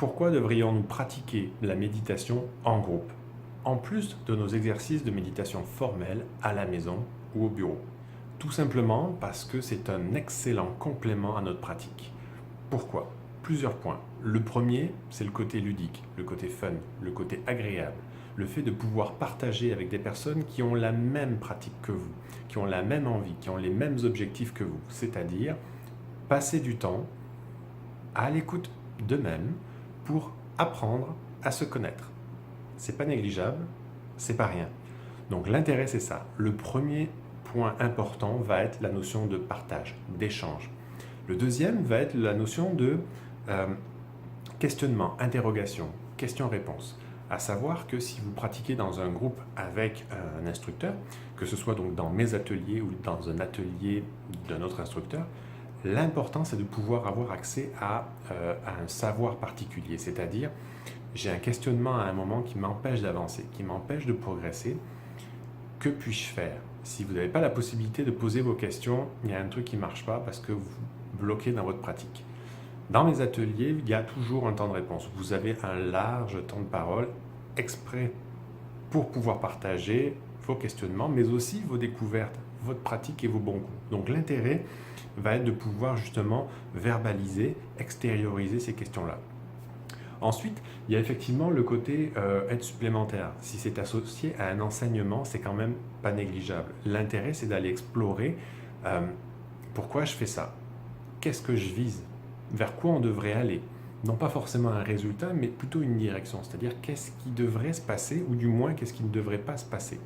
Pourquoi devrions-nous pratiquer la méditation en groupe, en plus de nos exercices de méditation formels à la maison ou au bureau? Tout simplement parce que c'est un excellent complément à notre pratique. Pourquoi? Plusieurs points. Le premier, c'est le côté ludique, le côté fun, le côté agréable. Le fait de pouvoir partager avec des personnes qui ont la même pratique que vous, qui ont la même envie, qui ont les mêmes objectifs que vous. C'est-à-dire passer du temps à l'écoute d'eux-mêmes pour apprendre à se connaître. C'est pas négligeable, c'est pas rien. Donc l'intérêt, c'est ça. Le premier point important va être la notion de partage, d'échange. Le deuxième va être la notion de questionnement, interrogation, question-réponse. À savoir que si vous pratiquez dans un groupe avec un instructeur, que ce soit donc dans mes ateliers ou dans un atelier d'un autre instructeur, l'important c'est de pouvoir avoir accès à un savoir particulier, c'est-à-dire j'ai un questionnement à un moment qui m'empêche d'avancer, qui m'empêche de progresser. Que puis-je faire? Si vous n'avez pas la possibilité de poser vos questions, il y a un truc qui ne marche pas parce que vous bloquez dans votre pratique. Dans mes ateliers, il y a toujours un temps de réponse. Vous avez un large temps de parole exprès pour pouvoir partager vos questionnements, mais aussi vos découvertes, votre pratique et vos bons coups. Donc l'intérêt va être de pouvoir justement verbaliser, extérioriser ces questions-là. Ensuite, il y a effectivement le côté aide supplémentaire. Si c'est associé à un enseignement, c'est quand même pas négligeable. L'intérêt, c'est d'aller explorer pourquoi je fais ça, qu'est-ce que je vise, vers quoi on devrait aller. Non pas forcément un résultat, mais plutôt une direction, c'est-à-dire qu'est-ce qui devrait se passer, ou du moins qu'est-ce qui ne devrait pas se passer.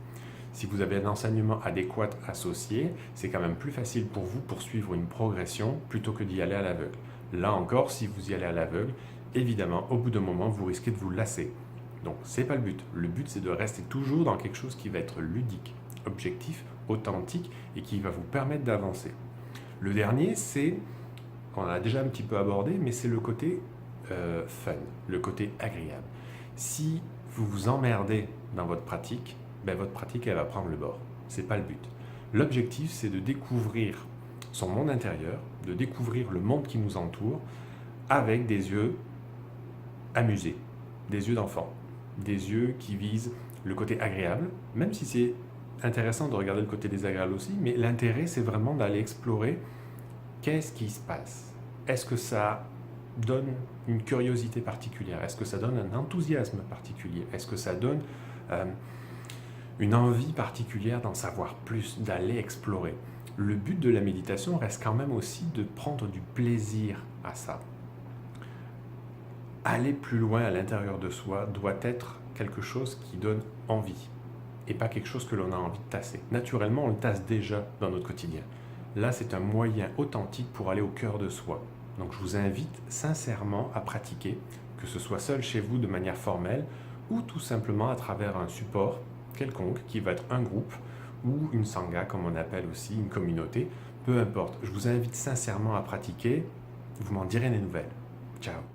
Si vous avez un enseignement adéquat associé, c'est quand même plus facile pour vous pour suivre une progression plutôt que d'y aller à l'aveugle. Là encore, si vous y allez à l'aveugle, évidemment, au bout d'un moment, vous risquez de vous lasser. Donc, ce n'est pas le but. Le but, c'est de rester toujours dans quelque chose qui va être ludique, objectif, authentique et qui va vous permettre d'avancer. Le dernier, c'est, on l'a déjà un petit peu abordé, mais c'est le côté fun, le côté agréable. Si vous vous emmerdez dans votre pratique, votre pratique, elle va prendre le bord. Ce n'est pas le but. L'objectif, c'est de découvrir son monde intérieur, de découvrir le monde qui nous entoure avec des yeux amusés, des yeux d'enfant, des yeux qui visent le côté agréable, même si c'est intéressant de regarder le côté désagréable aussi, mais l'intérêt, c'est vraiment d'aller explorer qu'est-ce qui se passe. Est-ce que ça donne une curiosité particulière? Est-ce que ça donne un enthousiasme particulier? Est-ce que ça donne une envie particulière d'en savoir plus, d'aller explorer? Le but de la méditation reste quand même aussi de prendre du plaisir à ça. Aller plus loin à l'intérieur de soi doit être quelque chose qui donne envie et pas quelque chose que l'on a envie de tasser. Naturellement, on le tasse déjà dans notre quotidien. Là, c'est un moyen authentique pour aller au cœur de soi. Donc, je vous invite sincèrement à pratiquer, que ce soit seul chez vous de manière formelle ou tout simplement à travers un support quelconque qui va être un groupe ou une sangha, comme on appelle aussi, une communauté, peu importe. Je vous invite sincèrement à pratiquer, vous m'en direz des nouvelles. Ciao!